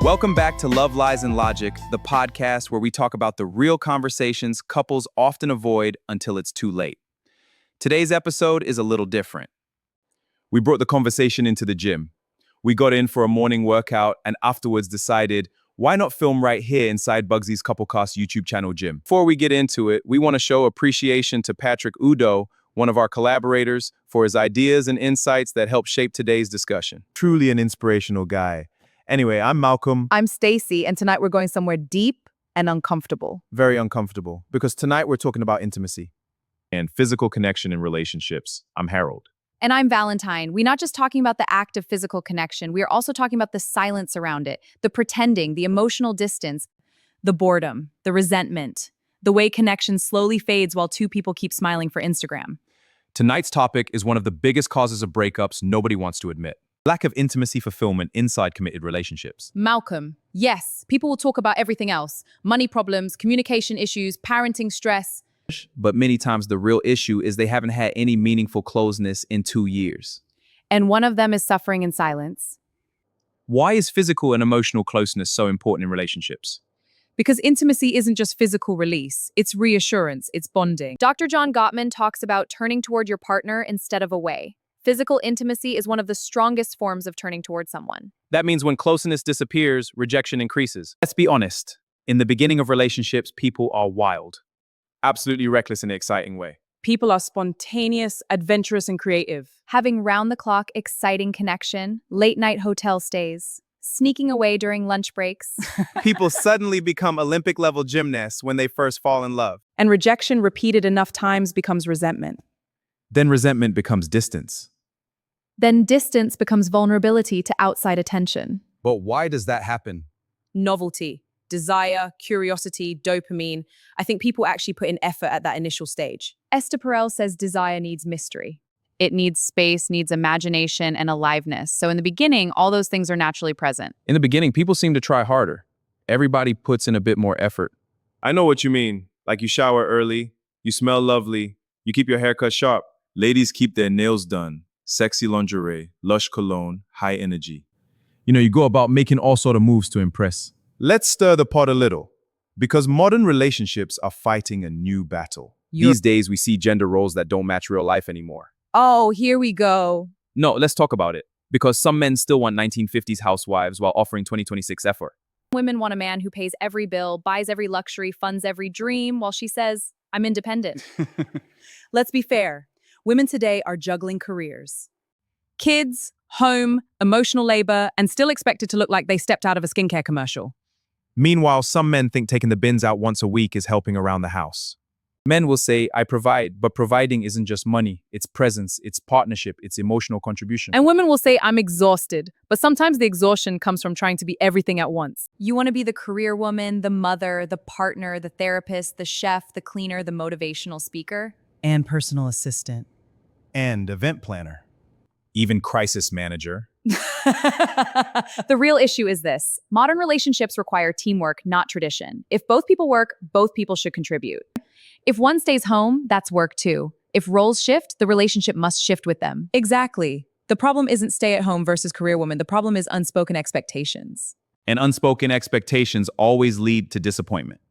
Welcome back to Love, Lies, and Logic, the podcast where we talk about the real conversations couples often avoid until it's too late. Today's episode is a little different. We brought the conversation into the gym. We got in for a morning workout and afterwards decided, why not film right here inside Bugsy's Couplecast YouTube channel gym? Before we get into it, we want to show appreciation to Patrick Udo, one of our collaborators, for his ideas and insights that help shape today's discussion. Truly an inspirational guy. Anyway, I'm Malcolm. I'm Stacy, and tonight we're going somewhere deep and uncomfortable. Very uncomfortable, because tonight we're talking about intimacy. And physical connection in relationships. I'm Harold. And I'm Valentine. We're not just talking about the act of physical connection, we are also talking about the silence around it, the pretending, the emotional distance, the boredom, the resentment, the way connection slowly fades while two people keep smiling for Instagram. Tonight's topic is one of the biggest causes of breakups nobody wants to admit. Lack of intimacy fulfillment inside committed relationships. Malcolm, yes, people will talk about everything else. Money problems, communication issues, parenting stress. But many times the real issue is they haven't had any meaningful closeness in 2 years. And one of them is suffering in silence. Why is physical and emotional closeness so important in relationships? Because intimacy isn't just physical release, it's reassurance, it's bonding. Dr. John Gottman talks about turning toward your partner instead of away. Physical intimacy is one of the strongest forms of turning toward someone. That means when closeness disappears, rejection increases. Let's be honest. In the beginning of relationships, people are wild. Absolutely reckless in an exciting way. People are spontaneous, adventurous, and creative. Having round-the-clock, exciting connection, late-night hotel stays, sneaking away during lunch breaks. People suddenly become Olympic-level gymnasts when they first fall in love. And rejection repeated enough times becomes resentment. Then resentment becomes distance. Then distance becomes vulnerability to outside attention. But why does that happen? Novelty, desire, curiosity, dopamine. I think people actually put in effort at that initial stage. Esther Perel says desire needs mystery. It needs space, needs imagination, and aliveness. So in the beginning, all those things are naturally present. In the beginning, people seem to try harder. Everybody puts in a bit more effort. I know what you mean. Like you shower early, you smell lovely, you keep your hair cut sharp. Ladies keep their nails done. Sexy lingerie, lush cologne, high energy. You go about making all sort of moves to impress. Let's stir the pot a little, because modern relationships are fighting a new battle. These days, we see gender roles that don't match real life anymore. Oh, here we go. No, let's talk about it. Because some men still want 1950s housewives while offering 2026 effort. Women want a man who pays every bill, buys every luxury, funds every dream, while she says, I'm independent. Let's be fair. Women today are juggling careers. Kids, home, emotional labor, and still expected to look like they stepped out of a skincare commercial. Meanwhile, some men think taking the bins out once a week is helping around the house. Men will say, I provide, but providing isn't just money. It's presence, it's partnership, it's emotional contribution. And women will say, I'm exhausted, but sometimes the exhaustion comes from trying to be everything at once. You want to be the career woman, the mother, the partner, the therapist, the chef, the cleaner, the motivational speaker. And personal assistant. And event planner. Even crisis manager. The real issue is this. Modern relationships require teamwork, not tradition. If both people work, both people should contribute. If one stays home, that's work too. If roles shift, the relationship must shift with them. Exactly. The problem isn't stay-at-home versus career woman. The problem is unspoken expectations. And unspoken expectations always lead to disappointment.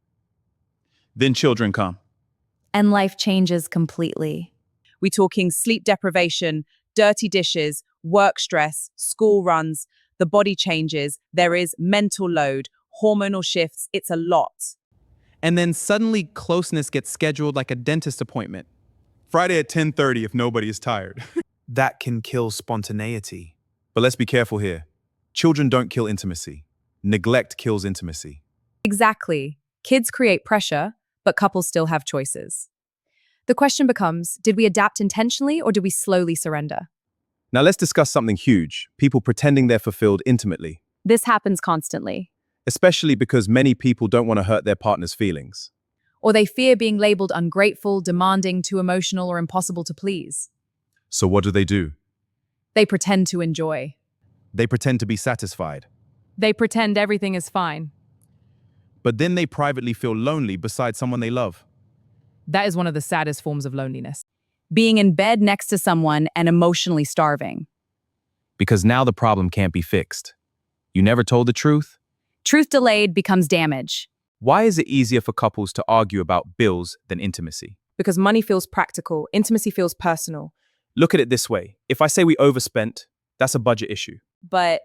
Then children come. And life changes completely. We're talking sleep deprivation, dirty dishes, work stress, school runs, the body changes, there is mental load, hormonal shifts, it's a lot. And then suddenly closeness gets scheduled like a dentist appointment. Friday at 10:30 if nobody is tired. That can kill spontaneity. But let's be careful here. Children don't kill intimacy. Neglect kills intimacy. Exactly. Kids create pressure, but couples still have choices. The question becomes, did we adapt intentionally or did we slowly surrender? Now let's discuss something huge. People pretending they're fulfilled intimately. This happens constantly. Especially because many people don't want to hurt their partner's feelings. Or they fear being labeled ungrateful, demanding, too emotional, or impossible to please. So what do? They pretend to enjoy. They pretend to be satisfied. They pretend everything is fine. But then they privately feel lonely beside someone they love. That is one of the saddest forms of loneliness. Being in bed next to someone and emotionally starving. Because now the problem can't be fixed. You never told the truth, Truth delayed becomes damage. Why is it easier for couples to argue about bills than intimacy? Because money feels practical, intimacy feels personal. Look at it this way. If I say we overspent, that's a budget issue. But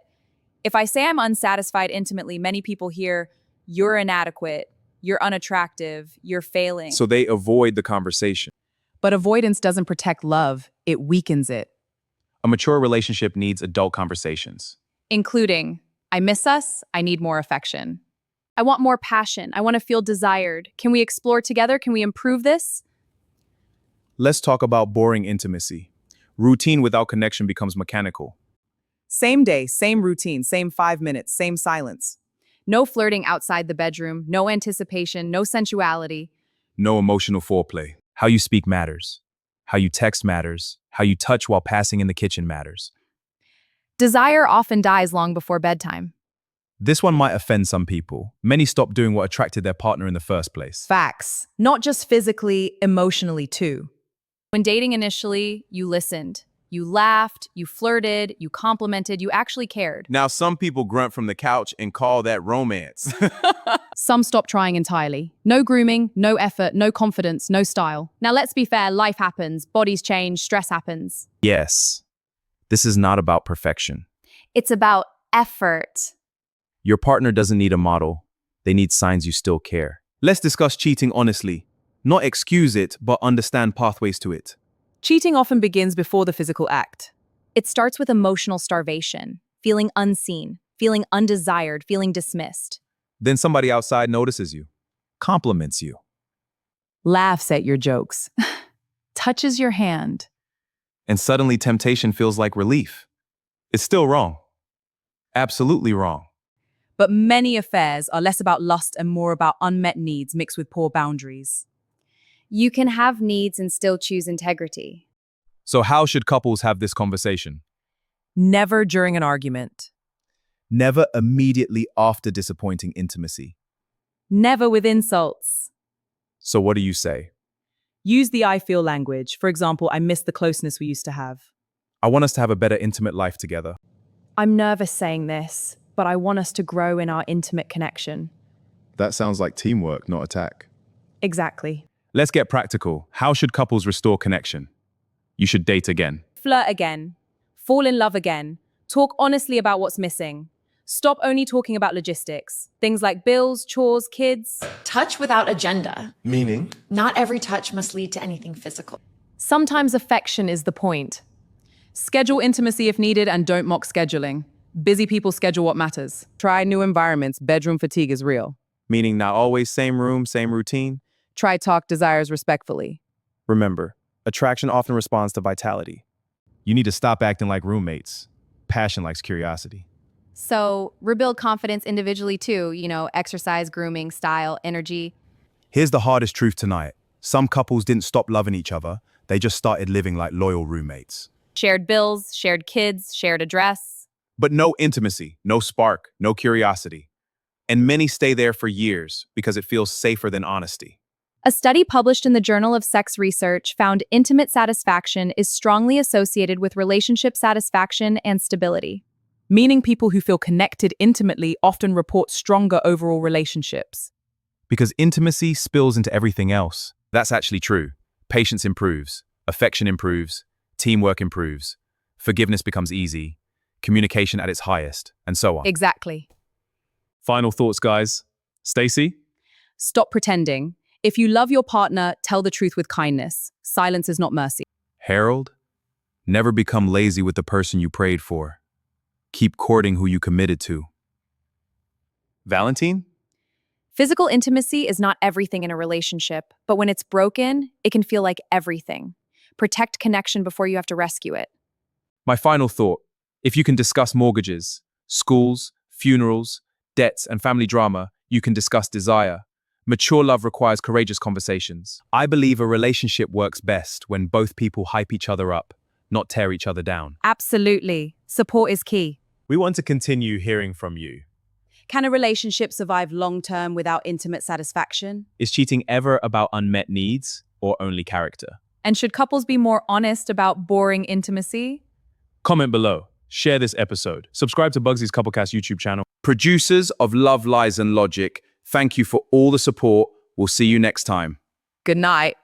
if I say I'm unsatisfied intimately, many people hear, you're inadequate, you're unattractive, you're failing. So they avoid the conversation. But avoidance doesn't protect love, it weakens it. A mature relationship needs adult conversations. Including, I miss us, I need more affection. I want more passion, I want to feel desired. Can we explore together? Can we improve this? Let's talk about boring intimacy. Routine without connection becomes mechanical. Same day, same routine, same 5 minutes, same silence. No flirting outside the bedroom, no anticipation, no sensuality. No emotional foreplay. How you speak matters. How you text matters. How you touch while passing in the kitchen matters. Desire often dies long before bedtime. This one might offend some people. Many stop doing what attracted their partner in the first place. Facts. Not just physically, emotionally too. When dating initially, you listened. You laughed, you flirted, you complimented, you actually cared. Now some people grunt from the couch and call that romance. Some stop trying entirely. No grooming, no effort, no confidence, no style. Now let's be fair, life happens, bodies change, stress happens. Yes, this is not about perfection. It's about effort. Your partner doesn't need a model. They need signs you still care. Let's discuss cheating honestly. Not excuse it, but understand pathways to it. Cheating often begins before the physical act. It starts with emotional starvation, feeling unseen, feeling undesired, feeling dismissed. Then somebody outside notices you, compliments you. Laughs at your jokes. Touches your hand. And suddenly temptation feels like relief. It's still wrong. Absolutely wrong. But many affairs are less about lust and more about unmet needs mixed with poor boundaries. You can have needs and still choose integrity. So how should couples have this conversation? Never during an argument. Never immediately after disappointing intimacy. Never with insults. So what do you say? Use the I feel language. For example, I miss the closeness we used to have. I want us to have a better intimate life together. I'm nervous saying this, but I want us to grow in our intimate connection. That sounds like teamwork, not attack. Exactly. Let's get practical. How should couples restore connection? You should date again. Flirt again. Fall in love again. Talk honestly about what's missing. Stop only talking about logistics. Things like bills, chores, kids. Touch without agenda. Meaning? Not every touch must lead to anything physical. Sometimes affection is the point. Schedule intimacy if needed and don't mock scheduling. Busy people schedule what matters. Try new environments. Bedroom fatigue is real. Meaning not always same room, same routine. Try talk desires respectfully. Remember, attraction often responds to vitality. You need to stop acting like roommates. Passion likes curiosity. So rebuild confidence individually too, exercise, grooming, style, energy. Here's the hardest truth tonight. Some couples didn't stop loving each other. They just started living like loyal roommates. Shared bills, shared kids, shared address. But no intimacy, no spark, no curiosity. And many stay there for years because it feels safer than honesty. A study published in the Journal of Sex Research found intimate satisfaction is strongly associated with relationship satisfaction and stability. Meaning people who feel connected intimately often report stronger overall relationships. Because intimacy spills into everything else. That's actually true. Patience improves, affection improves, teamwork improves, forgiveness becomes easy, communication at its highest, and so on. Exactly. Final thoughts, guys. Stacy? Stop pretending. If you love your partner, tell the truth with kindness. Silence is not mercy. Harold? Never become lazy with the person you prayed for. Keep courting who you committed to. Valentine? Physical intimacy is not everything in a relationship, but when it's broken, it can feel like everything. Protect connection before you have to rescue it. My final thought. If you can discuss mortgages, schools, funerals, debts, and family drama, you can discuss desire. Mature love requires courageous conversations. I believe a relationship works best when both people hype each other up, not tear each other down. Absolutely. Support is key. We want to continue hearing from you. Can a relationship survive long-term without intimate satisfaction? Is cheating ever about unmet needs or only character? And should couples be more honest about boring intimacy? Comment below. Share this episode. Subscribe to Bugsy's Couplecast YouTube channel. Producers of Love, Lies and Logic, thank you for all the support. We'll see you next time. Good night.